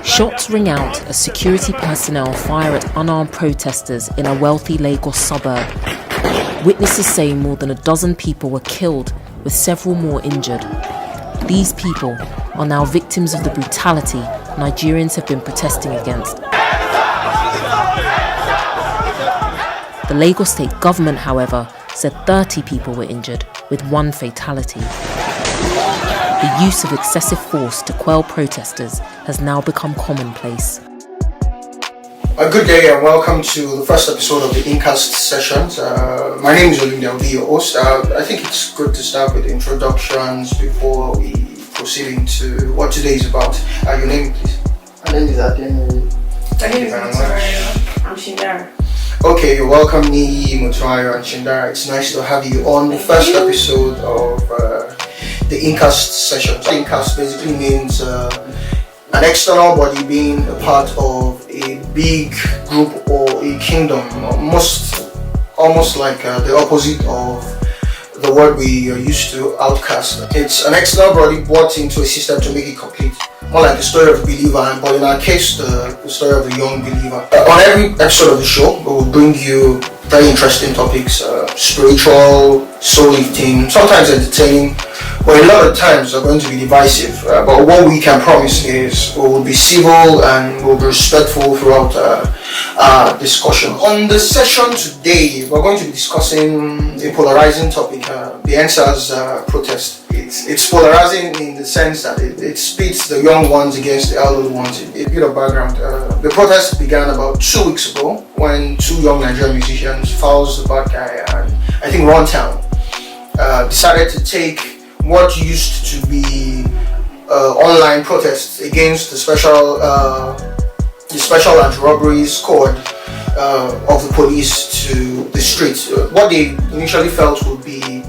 Shots ring out as security personnel fire at unarmed protesters in a wealthy Lagos suburb. Witnesses say more than a dozen people were killed, with several more injured. These people are now victims of the brutality Nigerians have been protesting against. The Lagos state government, however, said 30 people were injured, with one fatality. The use of excessive force to quell protesters has now become commonplace. A good day and welcome to the first episode of the Incast Sessions. My name is Olunde, I'll be your host. I think it's good to start with introductions before we proceed into what today is about. Your name, please? My name is Ademi. Thank you very much. I'm Shindara. Okay, you're welcome, Ni, Mutwayo, and Shindara. It's nice to have you on the first episode of the Incast Sessions. Incast basically means an external body being a part of a big group or a kingdom, almost like the opposite of the word we are used to, outcast. It's an external body brought into a system to make it complete. More like the story of the believer, but in our case, the story of the young believer. On every episode of the show, we will bring you very interesting topics, spiritual, soul-lifting, sometimes entertaining, but a lot of times they're going to be divisive. But what we can promise is we will be civil and we'll be respectful throughout our discussion. On the session today, we're going to be discussing a polarizing topic, the EndSARS protest. It's polarizing in the sense that it pits the young ones against the elderly ones. A bit of background. The protest began about 2 weeks ago when two young Nigerian musicians, Fowls the Bad Guy and I think Runtown, decided to take what used to be online protests against the special anti-robbery squad of the police to the streets. What they initially felt would be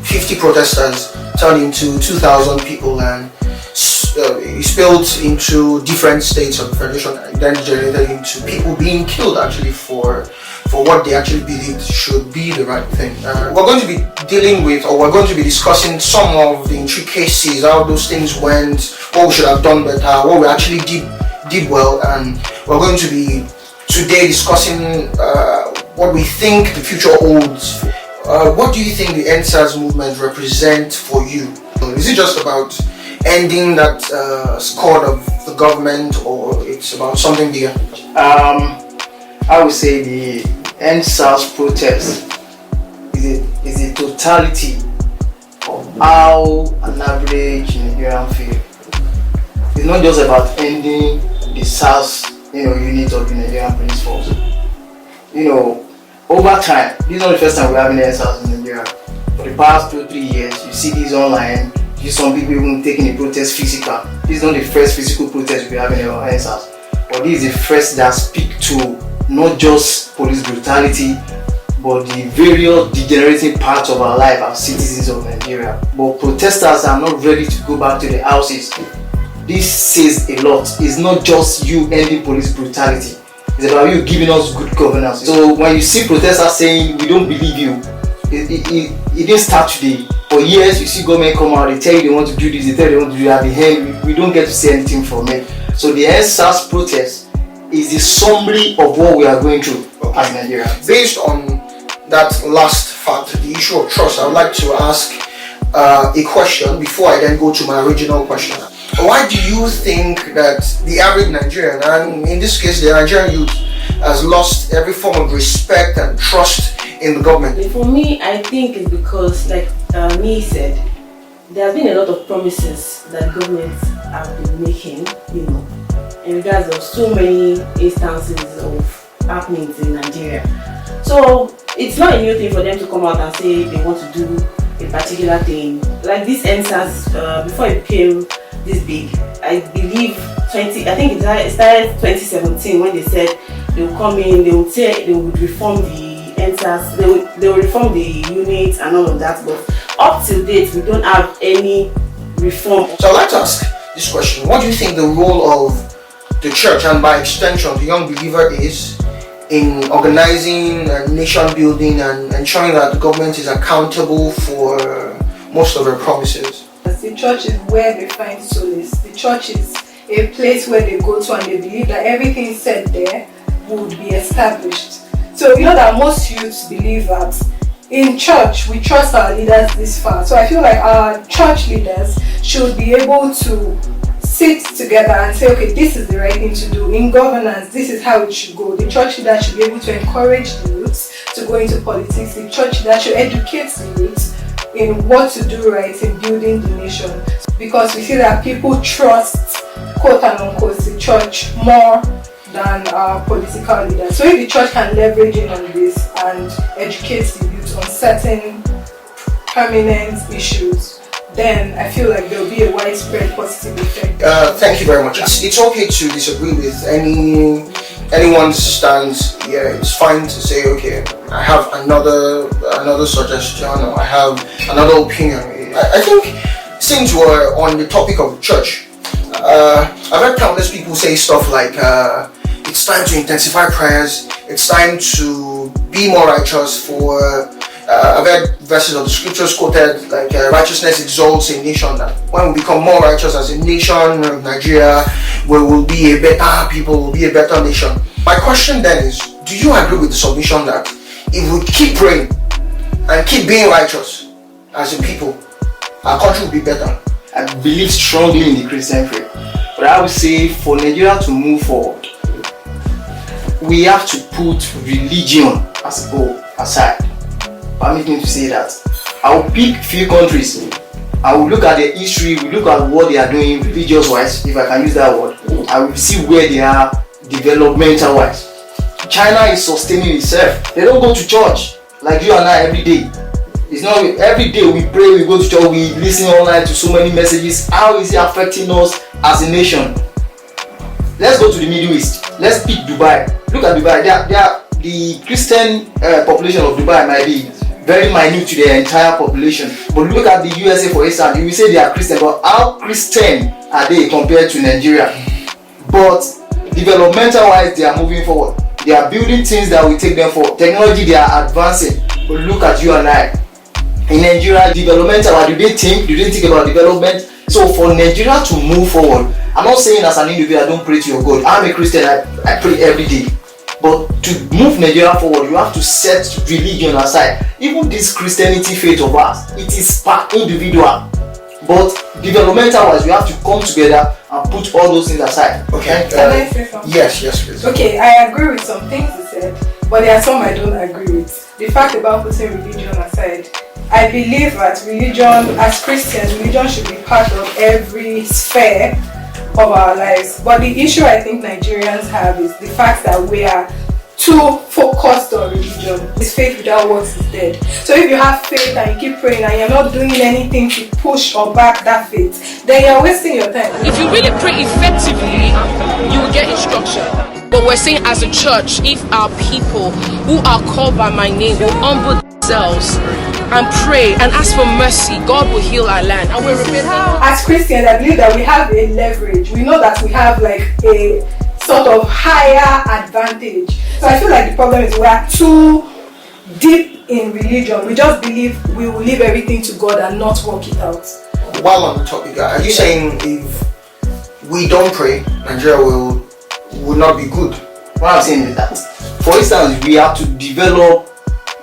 50 protesters turned into 2,000 people and spilled into different states of the federation and then generated into people being killed actually for what they actually believed should be the right thing. We're going to be dealing with, or we're going to be discussing some of the intricacies, how those things went, what we should have done better, what we actually did well, and we're going to be today discussing what we think the future holds. What do you think the EndSARS movement represents for you? Is it just about ending that squad of the government, or it's about something bigger? I would say the EndSARS protest is a totality of how an average Nigerian feels. It's not just about ending the SARS unit of the Nigerian police force. Over time, this is not the first time we're having EndSARS in Nigeria. For the past 2-3 years, you see this online, you see some people even taking the protest physical. This is not the first physical protest we're having in EndSARS, but this is the first that speak to not just police brutality, but the various degenerating parts of our life as citizens of Nigeria. But protesters are not ready to go back to the houses. This says a lot. It's not just you ending police brutality. It's about you giving us good governance. So when you see protesters saying we don't believe you, it didn't start today. For years you see government come out, they tell you they want to do this, they tell you they want to do that. At the end, we don't get to see anything from it. So the EndSARS protest is the summary of what we are going through as Nigerians. Based on that last fact, the issue of trust, I would like to ask a question before I then go to my original question. Why do you think that the average Nigerian, and in this case the Nigerian youth, has lost every form of respect and trust in the government? For me, I think it's because, like me said, there have been a lot of promises that governments have been making, in regards of so many instances of happenings in Nigeria. So it's not a new thing for them to come out and say they want to do a particular thing. Like this EndSARS, before it became this big, I believe it started 2017 when they said they would come in, they would say they would reform the EndSARS, they will reform the unit and all of that, but up till date we don't have any reform. So I'd like to ask this question: what do you think the role of the church, and by extension the young believer, is in organizing nation building and ensuring that the government is accountable for most of their promises? The church is where they find solace. The church is a place where they go to and they believe that everything said there would be established. So you know that most youths believe that in church we trust our leaders this far. So I feel like our church leaders should be able to sit together and say, okay, this is the right thing to do. In governance, this is how it should go. The church leader should be able to encourage the youths to go into politics. The church leader should educate the youths in what to do right in building the nation. Because we see that people trust, quote and unquote, the church more than our political leaders. So if the church can leverage in on this and educate the youth on certain permanent issues, then I feel like there will be a widespread positive effect. Thank you very much. It's okay to disagree with anyone's stance. Yeah, it's fine to say, okay, I have another suggestion, or I have another opinion. I think since we're on the topic of church, I've heard countless people say stuff like, it's time to intensify prayers, it's time to be more righteous for... I've heard verses of the scriptures quoted like righteousness exalts a nation, that when we become more righteous as a nation, Nigeria will be a better people, will be a better nation. My question then is, do you agree with the submission that if we keep praying and keep being righteous as a people, our country will be better? I believe strongly in the Christian faith, but I would say for Nigeria to move forward, we have to put religion as a goal aside. Permit me to say that. I will pick few countries. I will look at their history, we look at what they are doing religious wise, if I can use that word. I will see where they are developmental wise. China is sustaining itself. They don't go to church like you and I every day. It's not every day we pray, we go to church, we listen online to so many messages. How is it affecting us as a nation? Let's go to the Middle East. Let's pick Dubai. Look at Dubai. The Christian population of Dubai might be very minute to their entire population. But look at the USA for instance, you will say they are Christian, but how Christian are they compared to Nigeria? But developmental wise, they are moving forward. They are building things that will take them forward. Technology, they are advancing. But look at you and I. In Nigeria, developmental, do they think about development? So for Nigeria to move forward, I'm not saying as an individual, I don't pray to your God. I'm a Christian, I pray every day. But to move Nigeria forward, you have to set religion aside. Even this Christianity faith of ours, it is per individual. But developmental wise, we have to come together and put all those things aside. Okay. Can I say something? Yes, please. Okay, I agree with some things you said, but there are some I don't agree with. The fact about putting religion aside, I believe that religion, as Christians, religion should be part of every sphere of our lives. But the issue I think Nigerians have is the fact that we are too focused on religion. This faith without works is dead. So if you have faith and you keep praying and you're not doing anything to push or back that faith, then you're wasting your time. If you really pray effectively, you will get instruction. But we're saying as a church, if our people who are called by my name will humble themselves and pray and ask for mercy, God will heal our land. And we're as Christians, I believe that we have a leverage. We know that we have like a sort of higher advantage. So I feel like the problem is we are too deep in religion. We just believe we will leave everything to God and not work it out. While on the topic, are you saying if we don't pray, Nigeria will not be good? What I'm saying is that, for instance, we have to develop,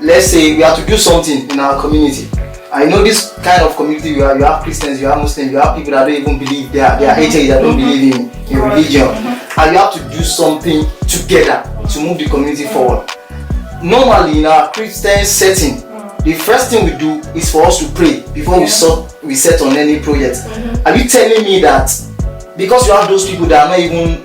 let's say we have to do something in our community. I know this kind of community, you have Christians, you have Muslims, you have people that don't even believe, they are atheists that don't believe in religion. And you have to do something together to move the community forward. Normally in our Christian setting, the first thing we do is for us to pray before we set on any project. Are you telling me that because you have those people that are not even,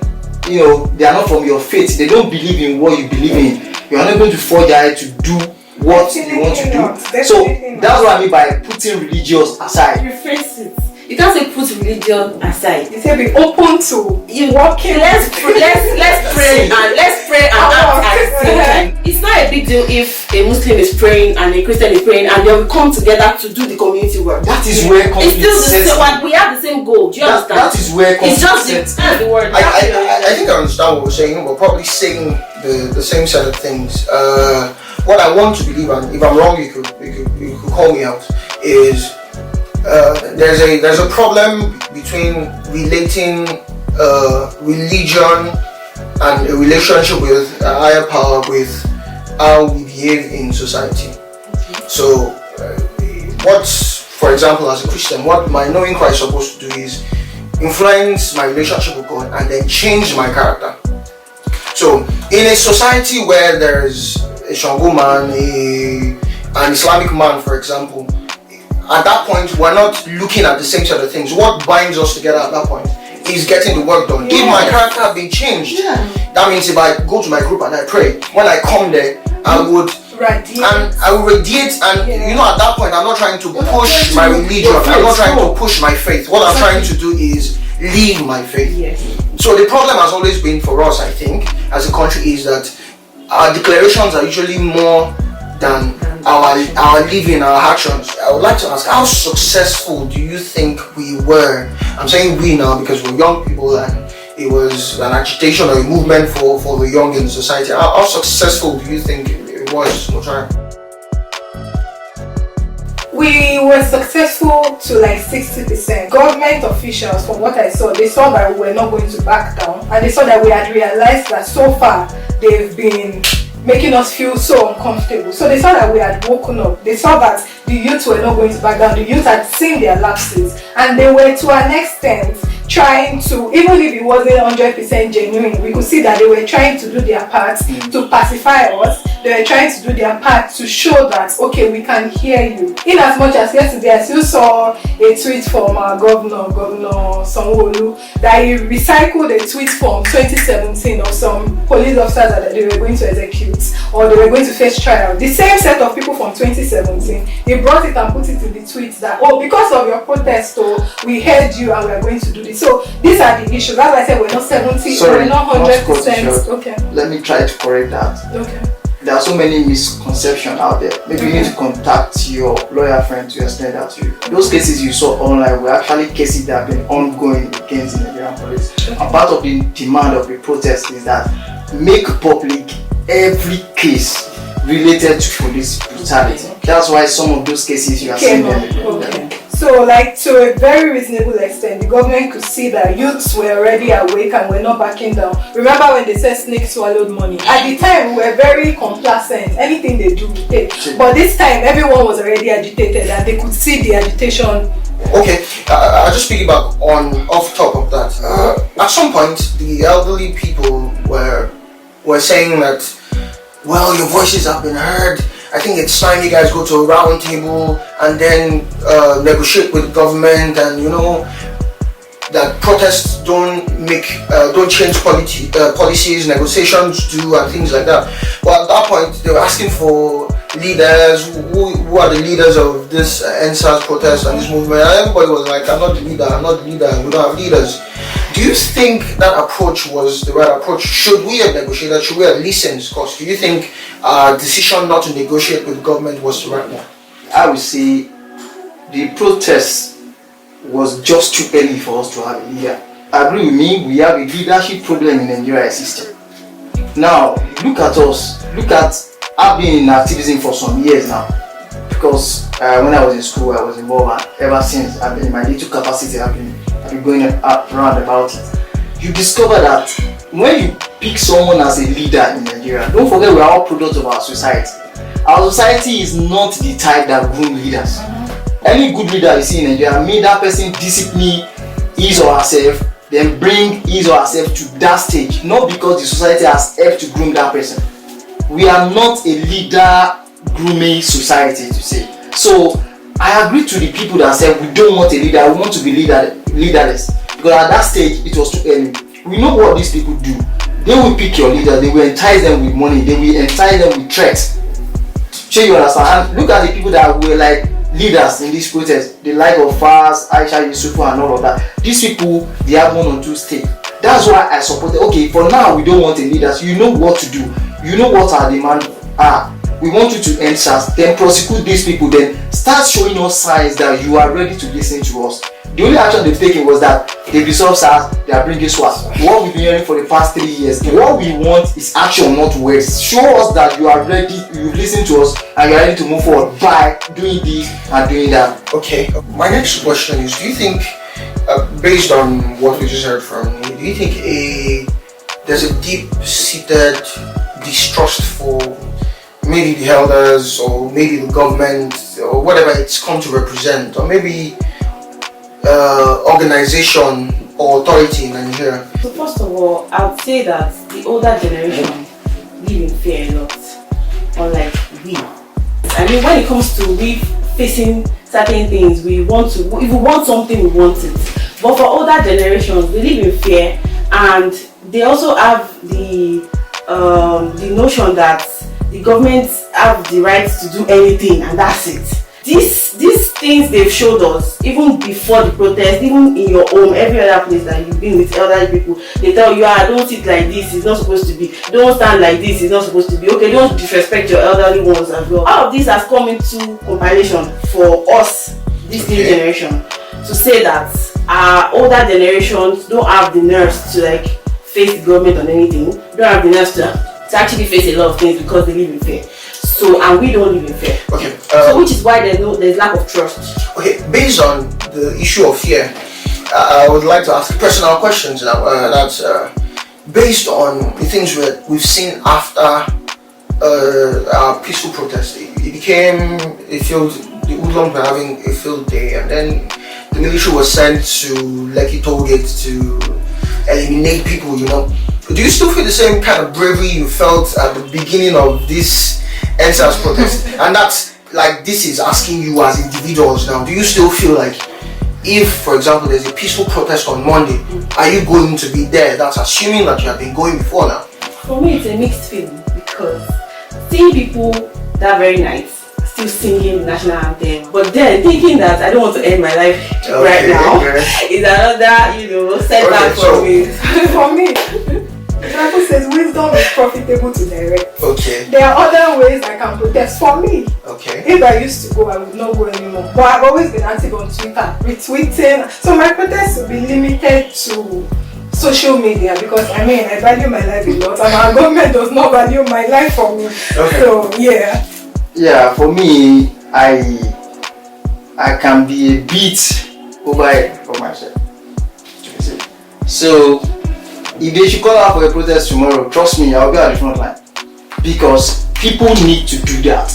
they are not from your faith, they don't believe in what you believe in, you are not going to forge ahead to do what you want to do? So that's what I mean by putting religious aside. Rephrase it. You can't say put religion aside. You say be open to you working. Let's pray and act at the same time. It's not a big deal if a Muslim is praying and a Christian is praying and they will come together to do the community work. That is where conflict it's still the same. We have the same goal. Do you understand? That is where conflict it's just the word. I think I understand what we're saying. We're probably saying the same set of things. What I want to believe, and if I'm wrong, you could call me out, is there's a problem between relating religion and a relationship with a higher power with how we behave in society. So, for example, as a Christian, what my knowing Christ is supposed to do is influence my relationship with God and then change my character. So, in a society where there's a Shango man, an Islamic man, for example, at that point, we're not looking at the same set of things. What binds us together at that point is getting the work done. If my character had been changed, that means if I go to my group and I pray, when I come there, I would radiate, and you know, at that point, I'm not trying to push my religion. I'm not trying to push my faith. What I'm trying to do is live my faith. So the problem has always been for us, I think, as a country, is that our declarations are usually more than our living, our actions. I would like to ask, how successful do you think we were? I'm saying we now because we're young people and it was an agitation or a movement for the young in society. How successful do you think it was, Mutai? We were successful to like 60%. Government officials, from what I saw, they saw that we were not going to back down, and they saw that we had realized that so far they've been making us feel so uncomfortable. So they saw that we had woken up. They saw that the youth were not going to back down. The youth had seen their lapses, and they were to an extent trying to, even if it wasn't 100% genuine, we could see that they were trying to do their part to pacify us. They were trying to do their part to show that, okay, we can hear you. In as much as yesterday, I still saw a tweet from our Governor Sanwo-Olu, that he recycled a tweet from 2017 of some police officers that they were going to execute or they were going to face trial. The same set of people from 2017, he brought it and put it in the tweet that, oh, because of your protest, we heard you and we are going to do this. So these are the issues. That's why I said we're not 70, we're not 100%. Okay. Let me try to correct that. Okay. There are so many misconceptions out there. Maybe you need to contact your lawyer friend to explain that to you. Those cases you saw online were actually cases that have been ongoing against the Nigerian police. Okay. And part of the demand of the protest is that make public every case related to police brutality. Okay. That's why some of those cases you are seeing them. Okay. So, like, to a very reasonable extent, the government could see that youths were already awake and were not backing down. Remember when they said snake swallowed money? At the time, we were very complacent. Anything they do, we take. But this time, everyone was already agitated and they could see the agitation. Okay, I'll just piggyback on off top of that. At some point, the elderly people were saying that, well, your voices have been heard. I think it's time you guys go to a round table and then negotiate with the government, and you know that protests don't change policies, negotiations do, and things like that. But at that point, they were asking for leaders. Who are the leaders of this EndSARS protest and this movement? And everybody was like, I'm not the leader, we don't have leaders. Do you think that approach was the right approach? Should we have negotiated? Should we have listened? Because do you think our decision not to negotiate with the government was the right one? I would say the protest was just too early for us to have a leader. Agree with me, we have a leadership problem in the Nigeria system. Now, look at us. I've been in activism for some years now. Because when I was in school, I was involved, and ever since, I've been in my little capacity, I've been going around about it. You discover that when you pick someone as a leader in Nigeria, don't forget we are all products of our society. Our society is not the type that groom leaders. Any good leader you see in Nigeria, make that person discipline his or herself, then bring his or herself to that stage, not because the society has helped to groom that person. We are not a leader grooming society, to say. So I agree to the people that said we don't want a leader, we want to be leaderless. Because at that stage it was too early. We know what these people do. They will pick your leader, they will entice them with money, they will entice them with threats. Sure, you understand? And look at the people that were like leaders in this protest, the like of Fars, Aisha Yusufu and all of that. These people, they have one or two stakes. That's why I supported. Okay, for now we don't want a leader. So you know what to do. You know what our demands are. We want you to EndSARS, then prosecute these people, then start showing us signs that you are ready to listen to us. The only action they've taken was that they resolved SARS, they are bringing SWAT. What we've been hearing for the past 3 years, what we want is action, not words. Show us that you are ready, you've listened to us, and you're ready to move forward by doing this and doing that. Okay, my next question is, do you think, based on what we just heard from you, do you think there's a deep-seated distrust for maybe the elders or maybe the government or whatever it's come to represent, or maybe organization or authority in Nigeria? So first of all, I would say that the older generation live in fear a lot, unlike we. I mean, when it comes to we facing certain things, we want to, if we want something, we want it. But for older generations, they live in fear, and they also have the notion that the government have the right to do anything, and that's it. These things they've showed us, even before the protest, even in your home, every other place that you've been with elderly people, they tell you, don't sit like this, it's not supposed to be. Don't stand like this, it's not supposed to be. Okay, don't disrespect your elderly ones as well. All of this has come into compilation for us, this new generation, to say that our older generations don't have the nerves to like face the government on anything, don't have the nerves to actually face a lot of things because they live in fear. So, and we don't live in fear. Okay. So which is why there's lack of trust. Okay, based on the issue of fear, I would like to ask personal questions now. That's based on the things we've seen after our peaceful protest. It became a field. The hoodlums were having a field day, and then the military was sent to Lekki Tollgate to eliminate people. You know, do you still feel the same kind of bravery you felt at the beginning of this EndSARS protest? And that's like, this is asking you as individuals now, do you still feel like, if for example there's a peaceful protest on Monday, are you going to be there? That's assuming that you have been going before now. For me, it's a mixed feeling, because seeing people that very night still singing the national anthem, but then thinking that I don't want to end my life right now is another, setback for me. For me, the Bible says wisdom is profitable to direct. Okay. There are other ways I can protest. For me, okay, if I used to go, I would not go anymore. But I've always been active on Twitter, retweeting. So my protest will be limited to social media, because I value my life a lot, and our government does not value my life for me. Okay. So yeah. Yeah, for me, I can be a bit over it for myself. So if they should call out for a protest tomorrow, trust me, I'll be at the front line, because people need to do that.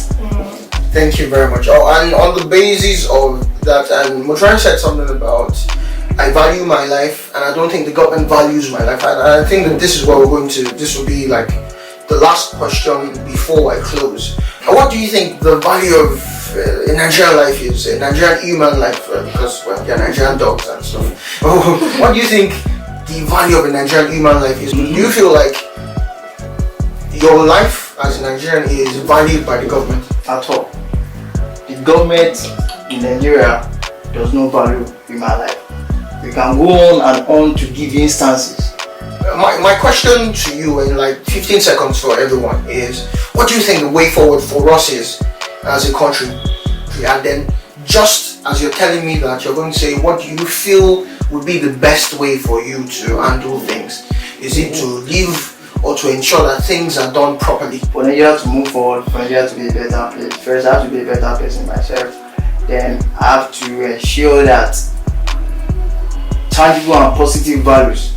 Thank you very much. Oh, and on the basis of that, and Motran said something about, I value my life, and I don't think the government values my life. I think that this is what this will be like the last question before I close. What do you think the value of a Nigerian life is, a Nigerian human life, because they're Nigerian dogs and stuff. What do you think the value of a Nigerian human life is? Do you feel like your life as a Nigerian is valued by the government? At all. The government in Nigeria does not value human life. We can go on and on to give instances. My question to you in like 15 seconds for everyone is, what do you think the way forward for us is as a country? And then, just as you're telling me that, you're going to say, what do you feel would be the best way for you to handle things? Is it to live or to ensure that things are done properly? For Nigeria to move forward, for Nigeria to be a better place, first I have to be a better person myself. Then I have to ensure that tangible and positive values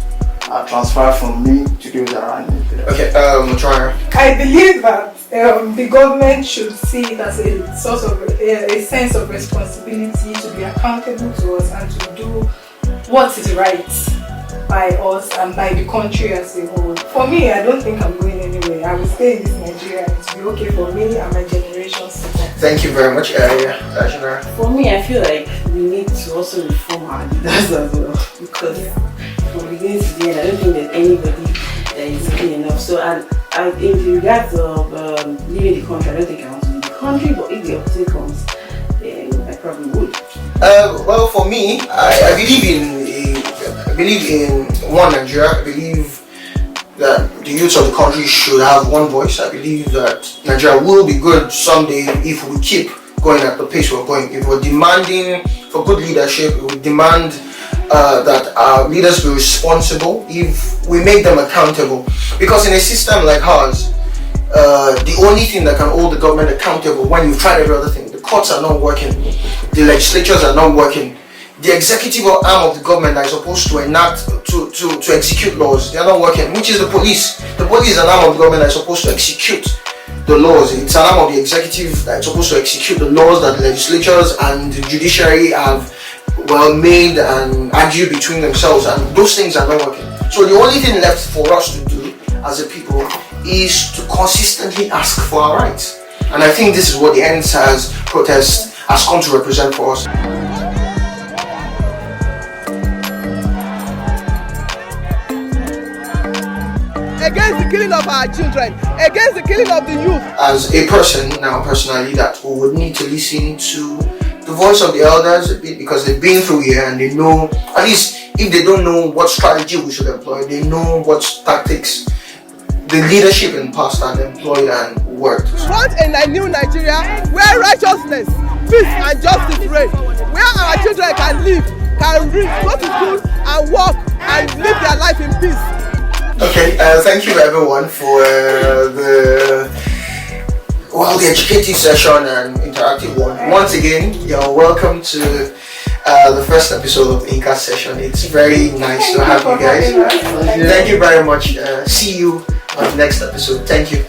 are transferred from me to those around me. Okay, Trina. I believe that the government should see it as a sort of a sense of responsibility to be accountable to us and to do what is right by us and by the country as a whole. For me, I don't think I'm going anywhere. I will stay in this Nigeria and it will be okay for me and my generations. Thank you very much, Ajana. For me, I feel like we need to also reform our leaders as well, because from beginning to the end, I don't think there's anybody that is doing enough. So, and in regards of leaving the country, I don't think I want to leave the country, but if the opportunity comes, then I probably would. Well, for me, I believe in one Nigeria. I believe that the youth of the country should have one voice. I believe that Nigeria will be good someday if we keep going at the pace we're going. If we're demanding for good leadership, we demand that our leaders be responsible if we make them accountable. Because in a system like ours, the only thing that can hold the government accountable when you've tried every other thing, the courts are not working, the legislatures are not working, the executive arm of the government that is supposed to enact, to execute laws, they are not working, which is the police. The police is an arm of the government that is supposed to execute the laws. It's an arm of the executive that is supposed to execute the laws that the legislatures and the judiciary have made and argue between themselves, and those things are not working. So the only thing left for us to do as a people is to consistently ask for our rights. And I think this is what the EndSARS protest has come to represent for us. Against the killing of our children, against the killing of the youth. As a person now, personally, that would need to listen to the voice of the elders a bit, because they've been through here and they know, at least if they don't know what strategy we should employ, they know what tactics the leadership in the past had employed and worked. We want a new Nigeria where righteousness, peace and justice reign, where our children can live, can read, go to school and work and live their life in peace. Okay, thank you everyone for the educative session and interactive one. Once again, you're welcome to the first episode of the Incast Session. It's very nice to have you guys. Thank you very much. See you on the next episode. Thank you.